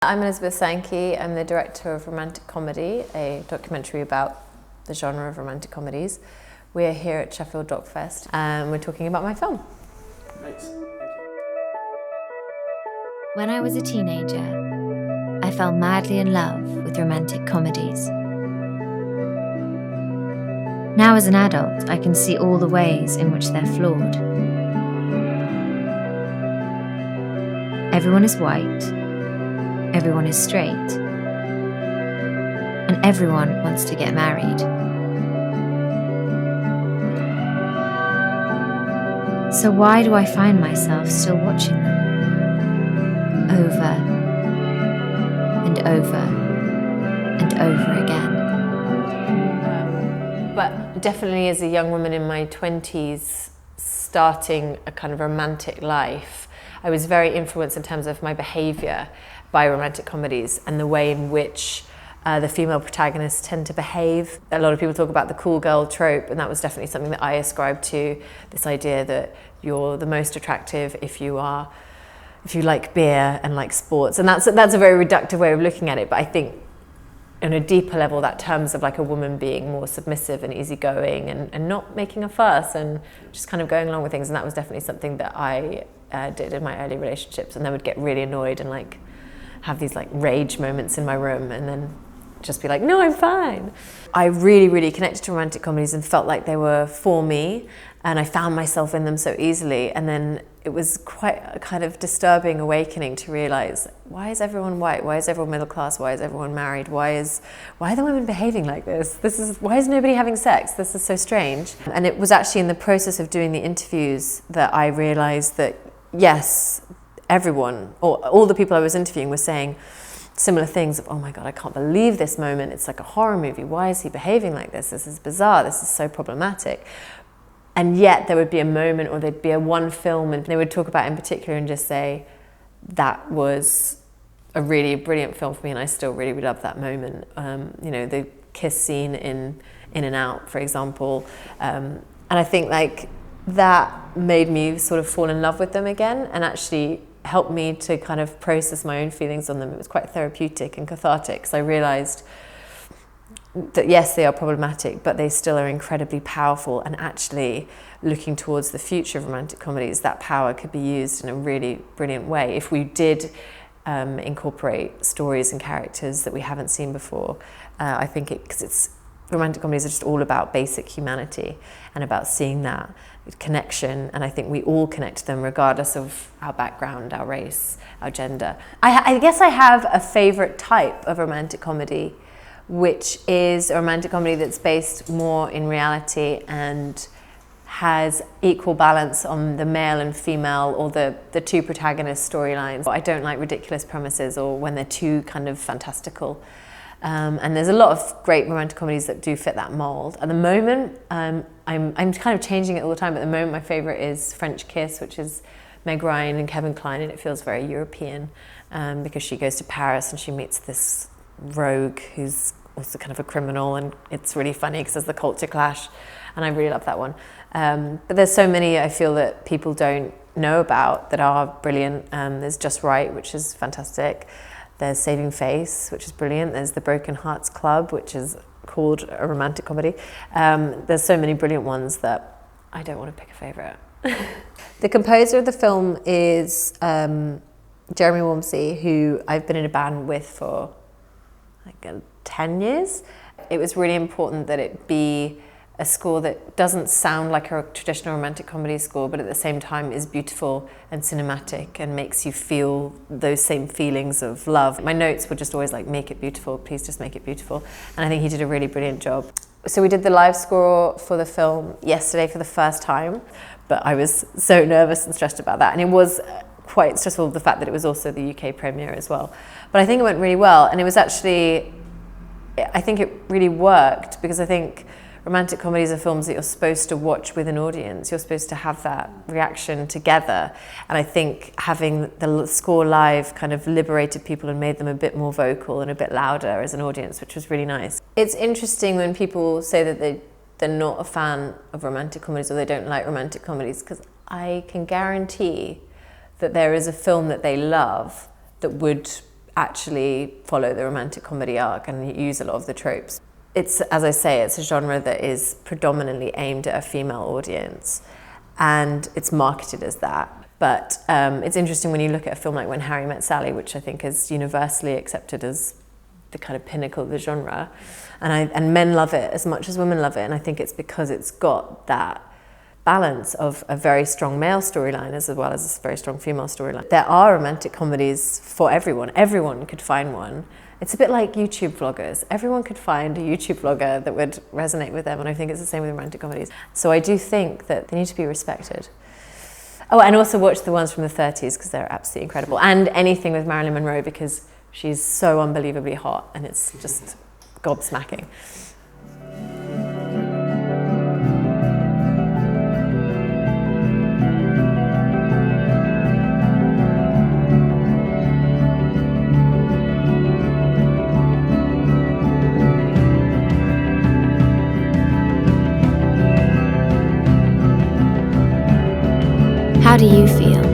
I'm Elizabeth Sankey. I'm the director of Romantic Comedy, a documentary about the genre of romantic comedies. We're here at Sheffield Doc Fest and we're talking about my film. Nice. When I was a teenager, I fell madly in love with romantic comedies. Now as an adult, I can see all the ways in which they're flawed. Everyone is white, everyone is straight, and everyone wants to get married. So why do I find myself still watching them? Over and over and over again. But definitely as a young woman in my 20s, starting a kind of romantic life, I was very influenced in terms of my behaviour by romantic comedies and the way in which the female protagonists tend to behave. A lot of people talk about the cool girl trope, and that was definitely something that I ascribed to, this idea that you're the most attractive if you like beer and like sports. And that's a very reductive way of looking at it, but I think on a deeper level, that terms of like a woman being more submissive and easygoing and not making a fuss and just kind of going along with things. And that was definitely something that I did in my early relationships, and then would get really annoyed and like have these like rage moments in my room and then just be like, no, I'm fine. I really, really connected to romantic comedies and felt like they were for me, and I found myself in them so easily. And then it was quite a kind of disturbing awakening to realize, why is everyone white? Why is everyone middle class? Why is everyone married? Why are the women behaving like this? Why is nobody having sex? This is so strange. And it was actually in the process of doing the interviews that I realized that yes, everyone, or all the people I was interviewing were saying similar things of, oh my God, I can't believe this moment. It's like a horror movie. Why is he behaving like this? This is bizarre. This is so problematic. And yet there would be a moment, or there'd be a one film, and they would talk about it in particular and just say, that was a really brilliant film for me, and I still really, really love that moment. You know, the kiss scene in and Out, for example. And I think like that made me sort of fall in love with them again, and actually helped me to kind of process my own feelings on them. It was quite therapeutic and cathartic, because I realised that yes, they are problematic, but they still are incredibly powerful. And actually, looking towards the future of romantic comedies, that power could be used in a really brilliant way if we did incorporate stories and characters that we haven't seen before. I think because romantic comedies are just all about basic humanity and about seeing that connection, and I think we all connect to them regardless of our background, our race, our gender. I guess I have a favourite type of romantic comedy, which is a romantic comedy that's based more in reality and has equal balance on the male and female, or the two protagonist storylines. I don't like ridiculous premises or when they're too kind of fantastical. And there's a lot of great romantic comedies that do fit that mold. At the moment, I'm kind of changing it all the time, but at the moment my favourite is French Kiss, which is Meg Ryan and Kevin Kline, and it feels very European because she goes to Paris and she meets this rogue who's also kind of a criminal, and it's really funny because there's the culture clash, and I really love that one. But there's so many I feel that people don't know about that are brilliant. There's Just Right, which is fantastic. There's Saving Face, which is brilliant. There's The Broken Hearts Club, which is called a romantic comedy. There's so many brilliant ones that I don't want to pick a favourite. The composer of the film is Jeremy Wamsey, who I've been in a band with for like 10 years. It was really important that it be a score that doesn't sound like a traditional romantic comedy score, but at the same time is beautiful and cinematic and makes you feel those same feelings of love. My notes were just always like, make it beautiful, please just make it beautiful. And I think he did a really brilliant job. So we did the live score for the film yesterday for the first time, but I was so nervous and stressed about that. And it was quite stressful, the fact that it was also the UK premiere as well. But I think it went really well, and it was actually, I think it really worked, because I think romantic comedies are films that you're supposed to watch with an audience. You're supposed to have that reaction together. And I think having the score live kind of liberated people and made them a bit more vocal and a bit louder as an audience, which was really nice. It's interesting when people say that they're not a fan of romantic comedies or they don't like romantic comedies, because I can guarantee that there is a film that they love that would actually follow the romantic comedy arc and use a lot of the tropes. It's, as I say, it's a genre that is predominantly aimed at a female audience, and it's marketed as that. But it's interesting when you look at a film like When Harry Met Sally, which I think is universally accepted as the kind of pinnacle of the genre, and men love it as much as women love it, and I think it's because it's got that balance of a very strong male storyline as well as a very strong female storyline. There are romantic comedies for everyone. Everyone could find one. It's a bit like YouTube vloggers. Everyone could find a YouTube vlogger that would resonate with them, and I think it's the same with romantic comedies. So I do think that they need to be respected. Oh, and also watch the ones from the 30s because they're absolutely incredible. And anything with Marilyn Monroe because she's so unbelievably hot and it's just gobsmacking. How do you feel?